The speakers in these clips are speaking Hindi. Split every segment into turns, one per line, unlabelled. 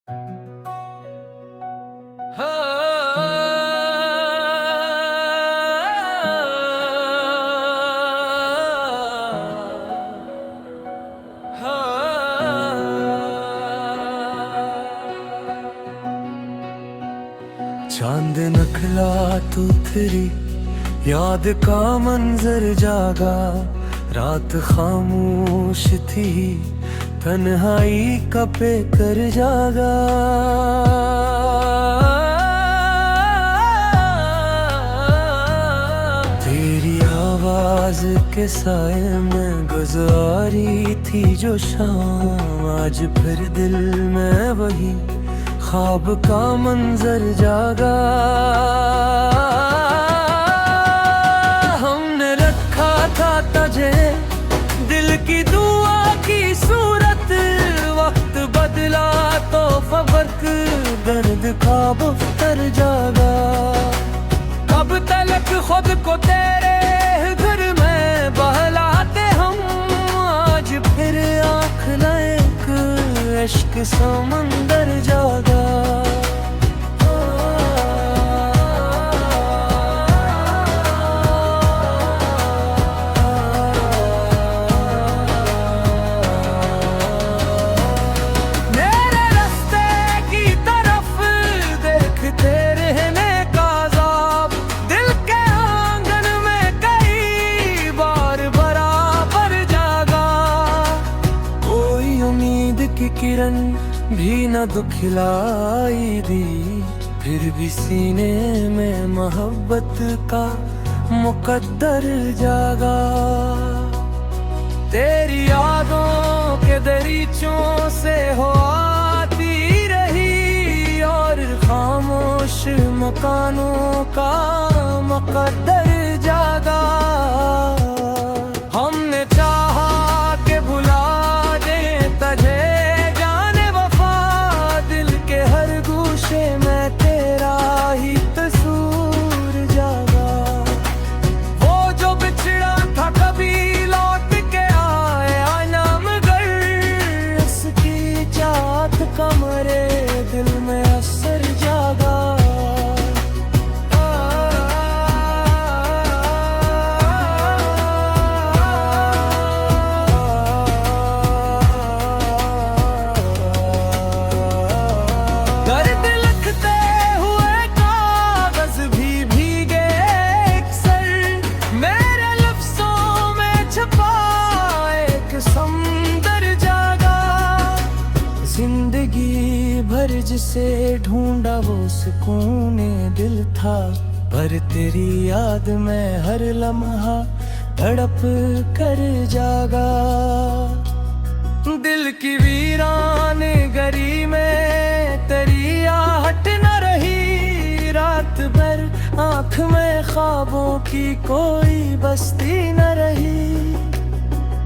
चांद नखला तू तेरी याद का मंजर जागा, रात खामोश थी तन्हाई का पे कर जागा। तेरी आवाज के साए में गुजारी थी जो शाम, आज फिर दिल में वही ख्वाब का मंजर जागा। हमने रखा था तुझे दिल की दुआ की सूरत, वक्त बदला तो फर्क दर्द का बफ्तर जागा। कब तलक खुद को तेरे घर में बहलाते हम, आज फिर आँख लायक इश्क समंदर जागा। मेरे रास्ते की तरफ देखते रहने का ज़ाब, दिल के आंगन में कई बार बराबर जागा। कोई उम्मीद की किरण भी न दुखिलाई दी, फिर भी सीने में मोहब्बत का मुकद्दर जागा। तेरी यादों के दरीचों से हो आती रही, और खामोश मकानों का मुकद्दर जागा। हमने चाहा के भुला दे तुझे मैं, तेरा ही कसूर जागा। वो जो बिछड़ा था कभी लौट के आया ना, मगर उसकी चाहत का मरे दिल में असर जागा। जिंदगी भर जिसे ढूंढा वो सुकूने दिल था, पर तेरी याद में हर लम्हा तड़प कर जागा। दिल की वीरान गरी में तेरी आहट न रही, रात भर आँख में ख्वाबों की कोई बस्ती न रही।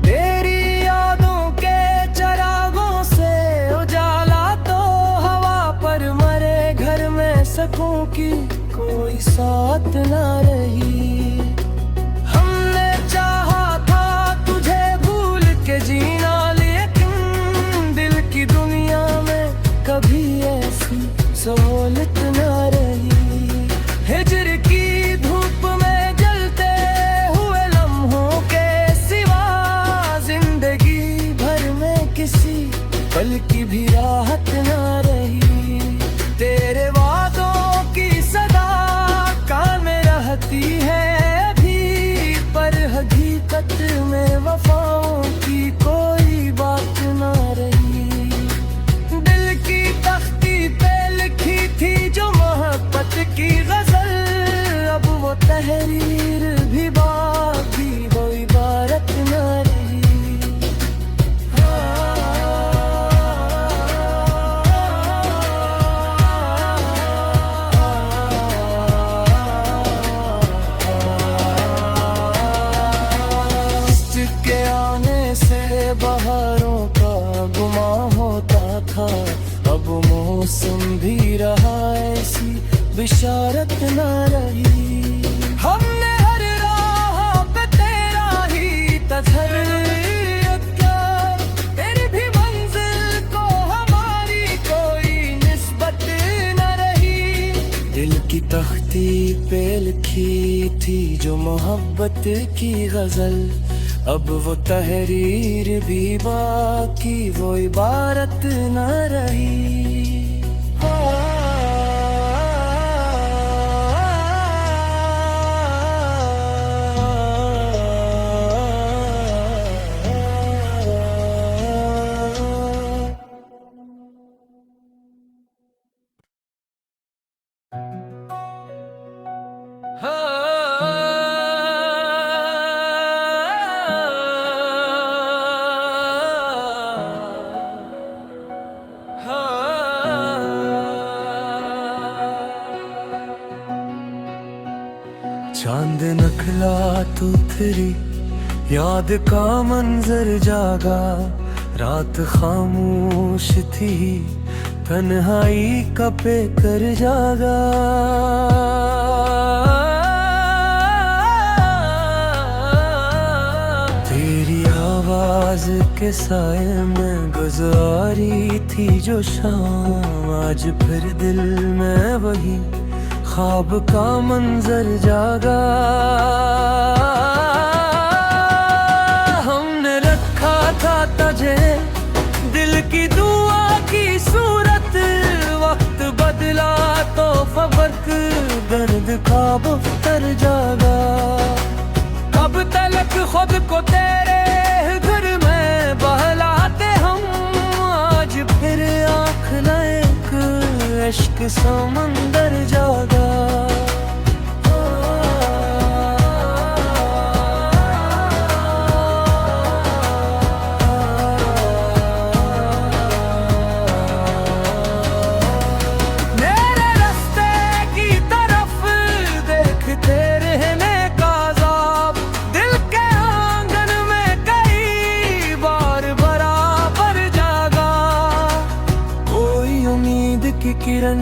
तेरी यादों के चरागों से उजाला तो हवा पर मरे, घर में सकूं की कोई साथ ना रही। हमने चाहा था तुझे भूल के जीना, लेकिन दिल की दुनिया में कभी ऐसी सहूलत ना रही। हिजर की धूप में जलते हुए लम्हों के सिवा, जिंदगी भर में किसी पल की भी राहत ना रही। तेरे वादों की सदा कान में रहती है अभी, पर हकीकत में वफाओं की कोई बात ना रही। दिल की तख्ती पे लिखी थी जो मोहब्बत की गजल, अब वो तहरीर भी बाकी वो इबारत ना रही। बहारों का गुमा होता था, अब मौसम भी रहा ऐसी बिशारत न रही। हमने हर राह पे तेरा ही तसव्वुर किया, तेरी भी मंजिल को हमारी कोई लिखी थी जो मोहब्बत की गजल, अब वो तहरीर भी बाकी, वो इबारत न रही। चांद नखला तो उतरी, याद का मंजर जागा, रात खामोश थी, तन्हाई का पेकर जागा। तेरी आवाज के साए में गुजारी थी जो शाम, आज फिर दिल में वही ख्वाब का मंजर जागा। हमने रखा था तुझे दिल की दुआ की सूरत, वक्त बदला तो फर्क दर्द का बख्तर जागा। कब तलक खुद को तेरे घर में बहलाते हम, आज फिर आँख लायक इश्क समंदर जागा। मेरे रास्ते की तरफ देखते रहने का ज़ाब, दिल के आंगन में कई बार बराबर जागा। कोई उम्मीद की किरण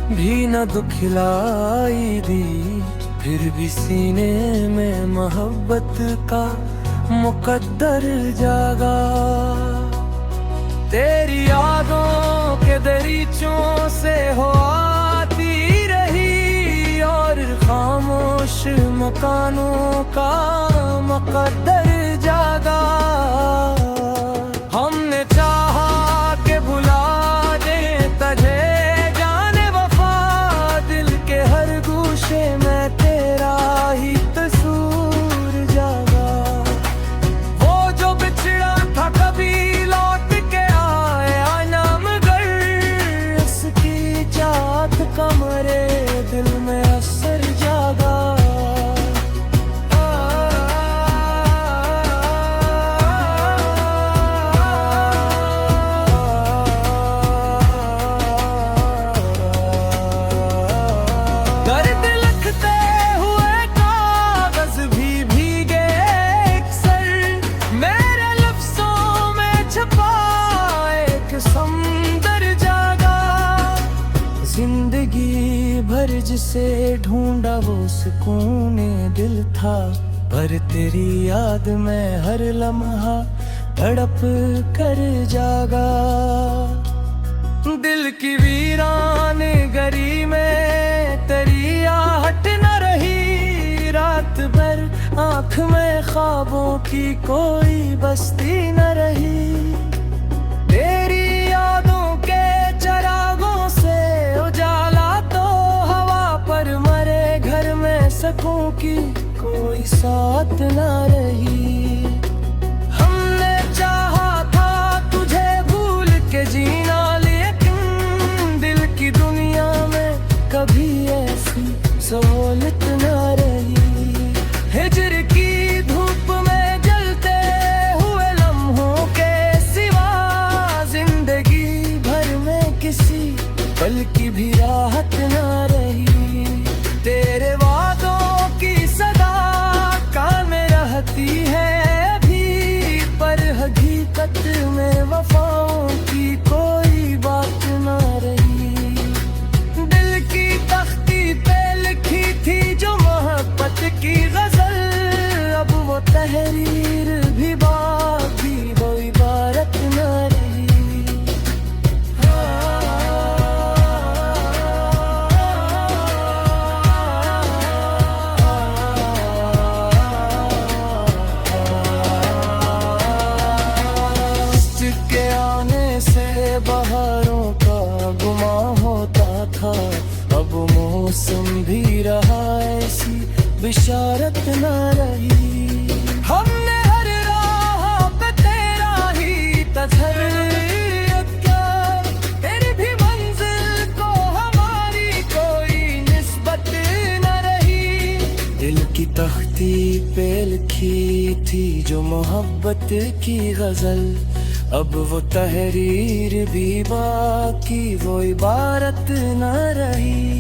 भी न दुखिलाई दी, फिर भी सीने में मोहब्बत का मुकद्दर जागा। तेरी यादों के दरीचों से हो आती रही, और खामोश मकानों का मुकद्दर जागा। हमने चाहा के भुला दे तुझे मैं, तेरा ही कसूर जागा। वो जो बिछड़ा था कभी लौट के आया ना, मगर उसकी चाहत का मरे दिल में असर जागा। जिंदगी भर जिसे ढूंढा वो सुकूने दिल था, पर तेरी याद में हर लम्हा तड़प कर जागा। दिल की वीरान गरी में तेरी आहट न रही, रात भर आँख में ख्वाबों की कोई बस्ती न रही। तेरी यादों के चरागों से उजाला तो हवा पर मरे, घर में सकूं की कोई साथ न रही। हमने चाहा था तुझे भूल के जीना, लेकिन दिल की दुनिया में कभी ऐसी सहूलत न रही। हिजर की धूप में जलते हुए लम्हों के सिवा, जिंदगी भर में किसी पल की भी राहत न रही। तेरे वादों की सदा कान में रहती है अभी, पर हकीकत में वफाओं की कोई बात न रही। दिल की तख्ती पे लिखी थी जो मोहब्बत की गजल, अब वो तहरीर भी बाकी, वो इबारत न रही। बहारों का गुमा होता था, अब मौसम भी रहा ऐसी बिशारत न रही। हमने हर राह पे तेरा ही तज़किर किया, तेरी भी मंजिल को हमारी कोई निस्बत न रही। दिल की तख्ती पे लिखी थी जो मोहब्बत की गजल, अब वो तहरीर भी बाकी वो इबारत न रही।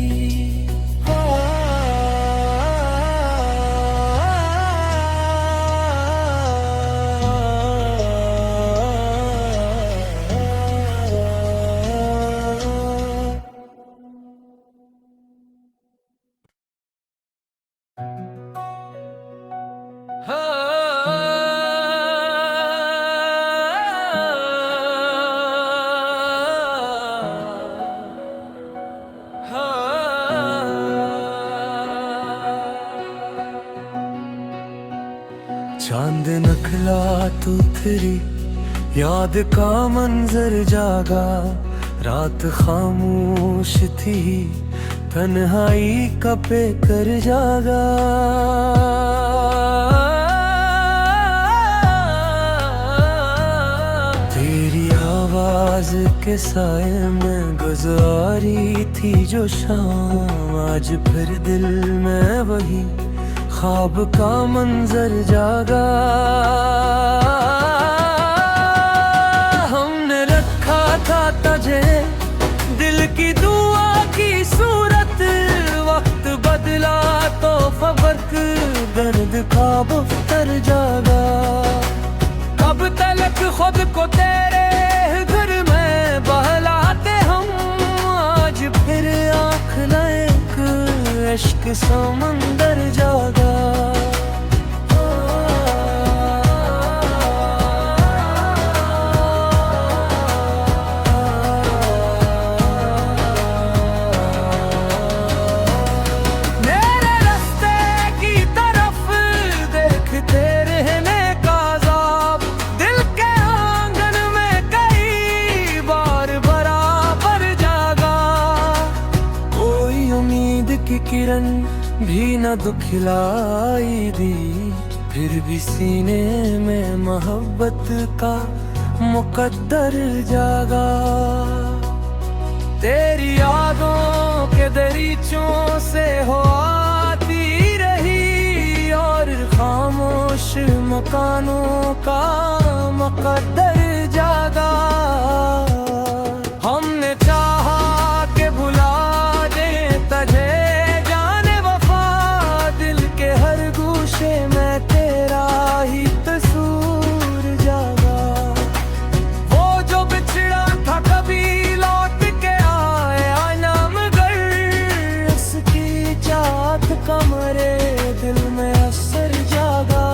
चांद नखला तो उतरी, याद का मंजर जागा, रात खामोश थी, तन्हाई का पेकर जागा। तेरी आवाज के साए में गुजारी थी जो शाम, आज फिर दिल में वही ख्वाब का मंजर जागा। हमने रखा था तुझे दिल की दुआ की सूरत, वक्त बदला तो फर्क दर्द का बफ्तर जागा। कब तलक खुद को तेरे घर में बहलाते हम, आज फिर आँख लायक इश्क समंदर जागा। मेरे रास्ते की तरफ देखते रहने का ज़ाब, दिल के आंगन में कई बार बराबर जागा। कोई उम्मीद की किरण भी न दुखिलाई दी, फिर भी सीने में मोहब्बत का मुकद्दर जागा। तेरी यादों के दरीचों से हो आती रही, और खामोश मकानों का मुकद्दर जागा। हमने चाहा के भुला दे तुझे मैं, तेरा ही कसूर जागा। वो जो बिछड़ा था कभी लौट के आया ना, मगर उसकी चाहत का मरे दिल में असर जागा।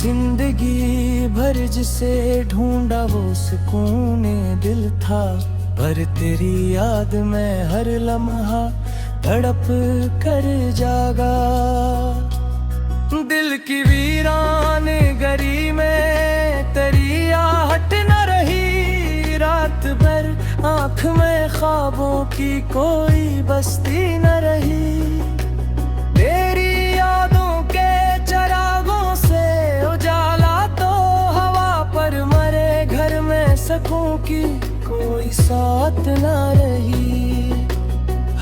जिंदगी भर जिसे ढूंढा वो सुकूने दिल था, पर तेरी याद में हर लम्हा तड़प कर जागा। दिल की वीरान गरी में तेरी आहट न रही, रात भर आँख में ख्वाबों की कोई बस्ती न रही। तेरी यादों के चरागों से उजाला तो हवा पर मरे, घर में सकूं की कोई साथ न रही।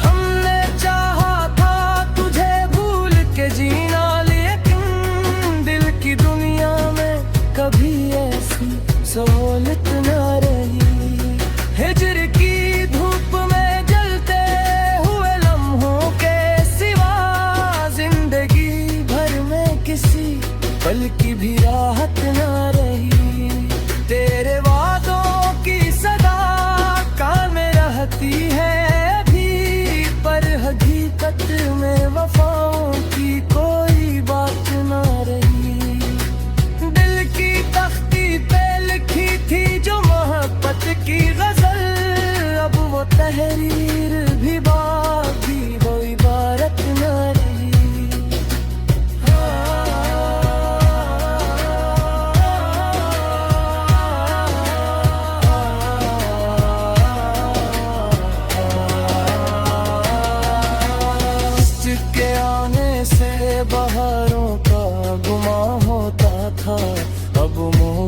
हमने चाहा था तुझे भूल के जीना, लेकिन दिल की दुनिया में कभी ऐसी सहूलत न रही। हिजर की धूप में जलते हुए लम्हों के सिवा, जिंदगी भर में किसी पल की भी राहत न रही। तेरे वादों की सदा कान में रहती है अभी, पर हकीकत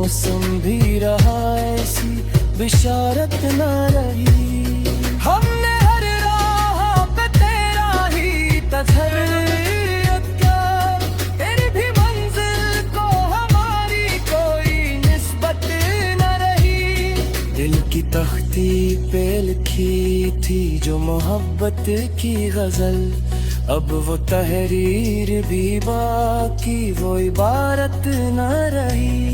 मौसम भी रहा ऐसी बिशारत न रही। हमने हर राह पे तेरा ही तज़हर किया, तेरी भी मंजिल को हमारी कोई निस्बत न रही। दिल की तख्ती पे लिखी थी जो मोहब्बत की गजल, अब वो तहरीर भी बाकी वो इबारत न रही।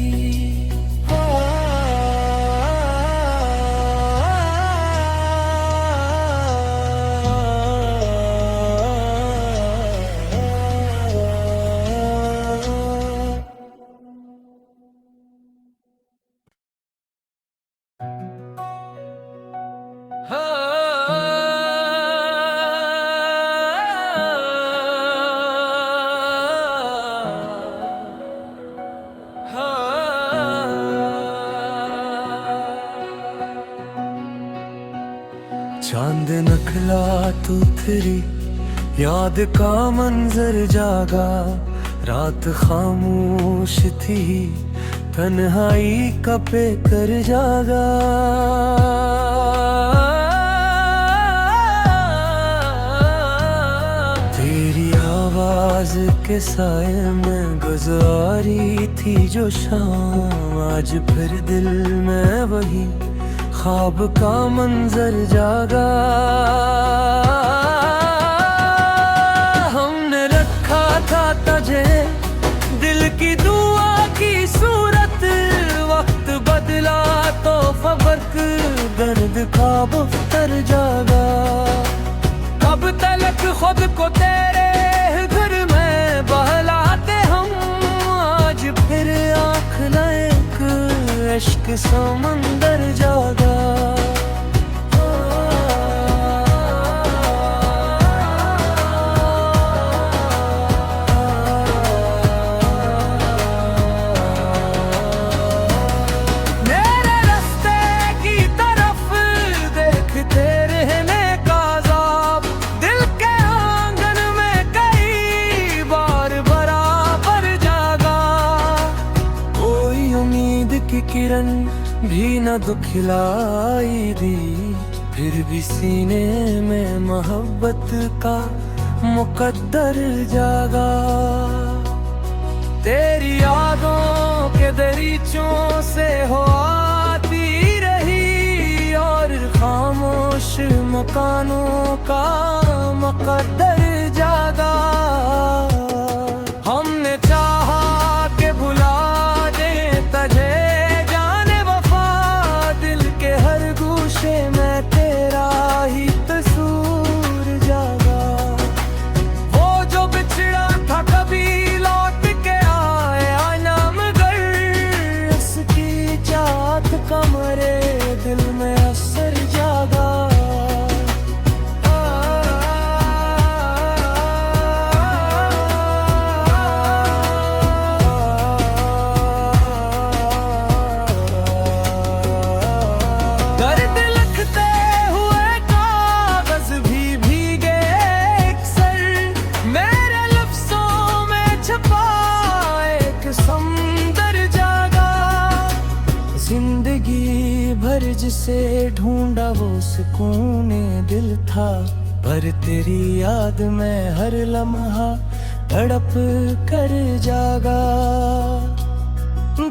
चांद नखला तो उतरी, याद का मंजर जागा, रात खामोश थी, तन्हाई का पेकर जागा। तेरी आवाज के साए में गुजारी थी जो शाम, आज फिर दिल में वही ख्वाब का मंजर जागा। हमने रखा था तुझे दिल की दुआ की सूरत, वक्त बदला तो फर्क दर्द का बख्तर जागा। कब तलक खुद को तेरे घर में बहलाते हम, आज फिर आँख लाए इश्क समंदर जागा। मेरे रास्ते की तरफ देखते रहने का ज़ौक़, दिल के आंगन में कई बार बराबर जागा। कोई उम्मीद की किरण भी न दुखिलाई दी, फिर भी सीने में मोहब्बत का मुकद्दर जागा। तेरी यादों के दरीचों से हो आती रही, और खामोश मकानों का मुकद्दर जागा। हमने चाहा के भुला दे तुझे में तेरा ही कसूर जागा। वो जो बिछड़ा था कभी लौट के आया ना, मगर उसकी चाहत का मरे दिल में असर जागा। जिंदगी भर जिसे ढूंढा वो सुकूने दिल था, पर तेरी याद में हर लम्हा तड़प कर जागा।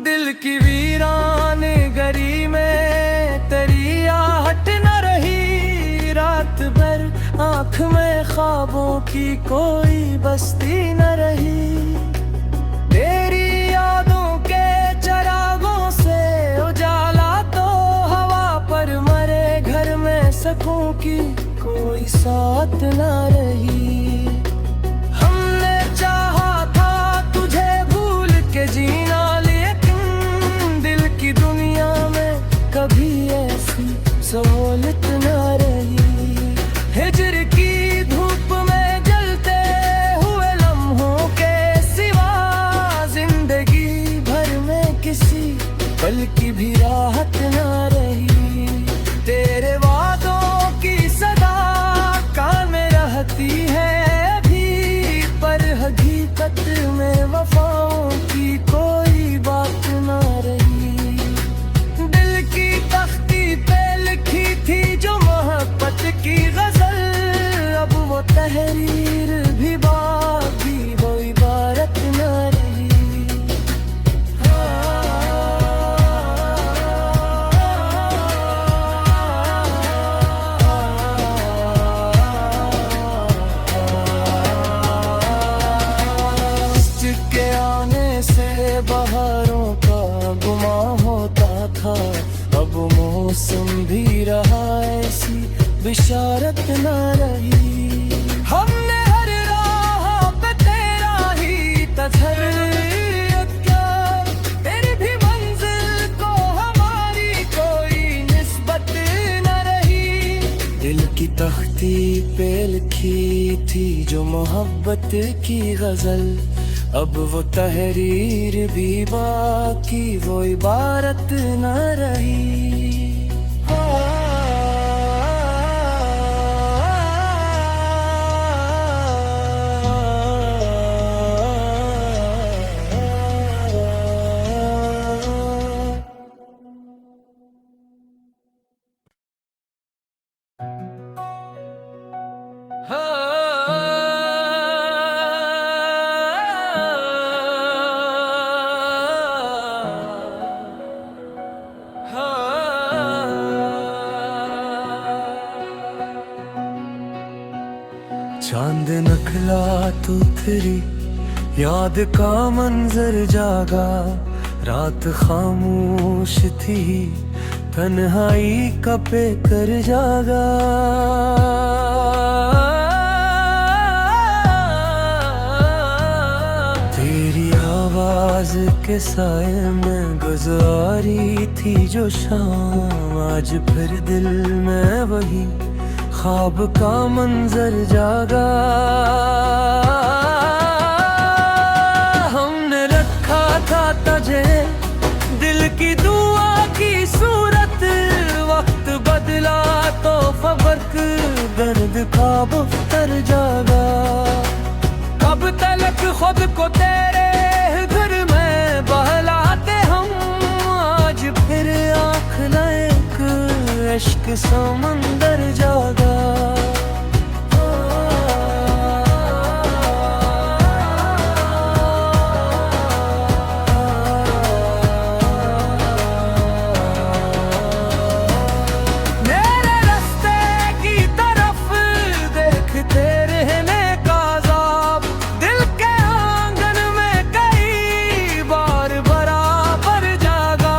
दिल की वीरान गरी में तेरी आहट न रही, रात भर आँख में ख्वाबों की कोई बस्ती न रही। तेरी यादों के चरागों से उजाला तो हवा पर मरे, घर में सकूं की कोई साथ न रही। हमने चाहा था तुझे भूल के जीना, लेकिन दिल की दुनिया में कभी ऐसी सहूलत न रही। हिजर की धूप में जलते हुए लम्हों के सिवा, जिंदगी भर में किसी पल की भी राहत न रही। तेरे वादों की सदा कान में रहती है, मौसम भी रहा ऐसी बिशारत न रही। हमने हर राह पे तेरा ही तजर्रुत किया, तेरी भी मंजिल को हमारी कोई निस्बत न रही। दिल की तख्ती पे लिखी थी जो मोहब्बत की गजल, अब वो तहरीर भी बाकी वो इबारत न रही। चांद नखला तो तेरी याद का मंजर जागा, रात खामोश थी तन्हाई का पेकर जागा। तेरी आवाज के साए में गुजारी थी जो शाम, आज फिर दिल में वही ख्वाब का मंजर जागा। हमने रखा था तुझे दिल की दुआ की सूरत, वक्त बदला तो फर्क दर्द का बख्तर जागा। कब तलक खुद को तेरे घर में बहलाते हम, आज फिर आँख लाए इश्क समंदर जागा। मेरे रास्ते की तरफ देखते रहने का ज़ाब, दिल के आंगन में कई बार बराबर जागा।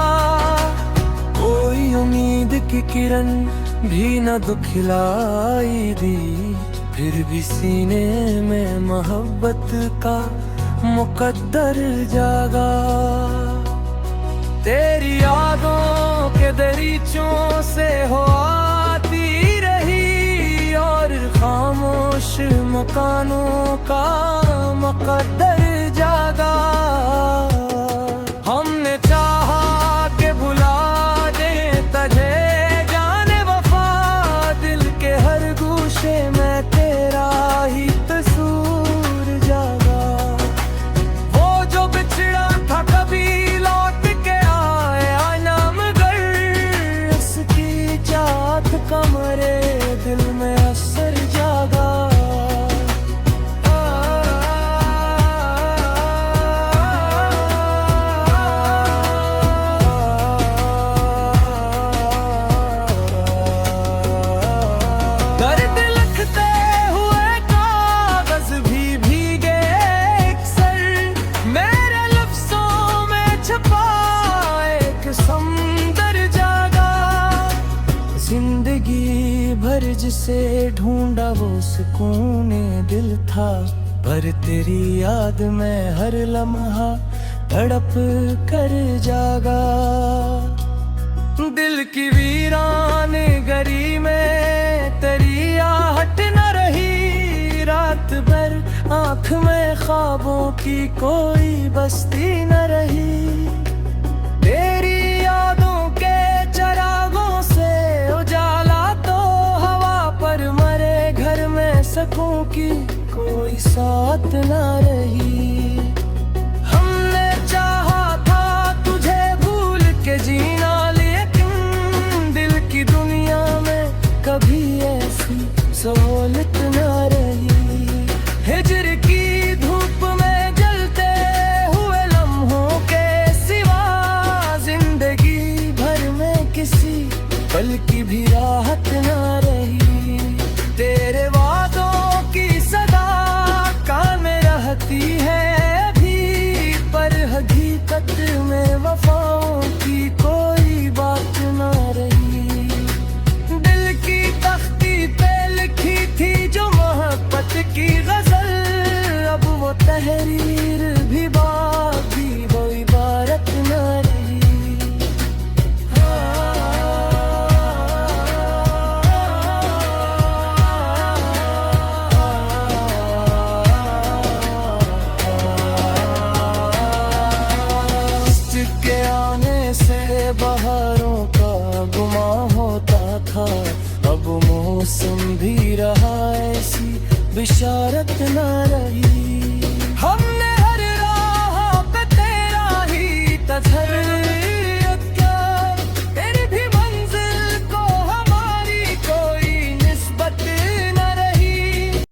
कोई उम्मीद की किरण भी न दुखिलाई दी, फिर भी सीने में मोहब्बत का मुकद्दर जागा। तेरी यादों के दरीचों से हो आती रही, और खामोश मकानों का मुकद्दर जागा। हमने चाहा के भुला दे तुझे मैं तेरा ही कसूर जागा। वो जो बिछड़ा था कभी लौट के आया ना, मगर उसकी चाहत का मरे दिल में असर जागा। जिंदगी भर जिसे ढूंढा वो सुकून दिल था, पर तेरी याद में हर लम्हा तड़प कर जागा। दिल की वीरान गरी में तेरी आहट न रही, रात भर आँख में ख्वाबों की कोई बस्ती न रही। तेरी यादों के चरागों से उजाला तो हवा पर मरे, घर में सकूं की कोई साथ न रही। हमने चाहा था तुझे भूल के जीना, लेकिन दिल की दुनिया में कभी ऐसी सहूलत न रही। हिजर की धूप में जलते हुए लम्हों के सिवा, जिंदगी भर में किसी पल की भी राहत न रही। तेरे वादों की सदा कान में रहती है अभी, पर हकीकत में वफाओं की कोई बात न रही। तहरीर भी बाग भी वो इबारत न रही। के आने से बहारों का गुमा होता था, अब मौसम भी रहा ऐसी बिशारत न रही।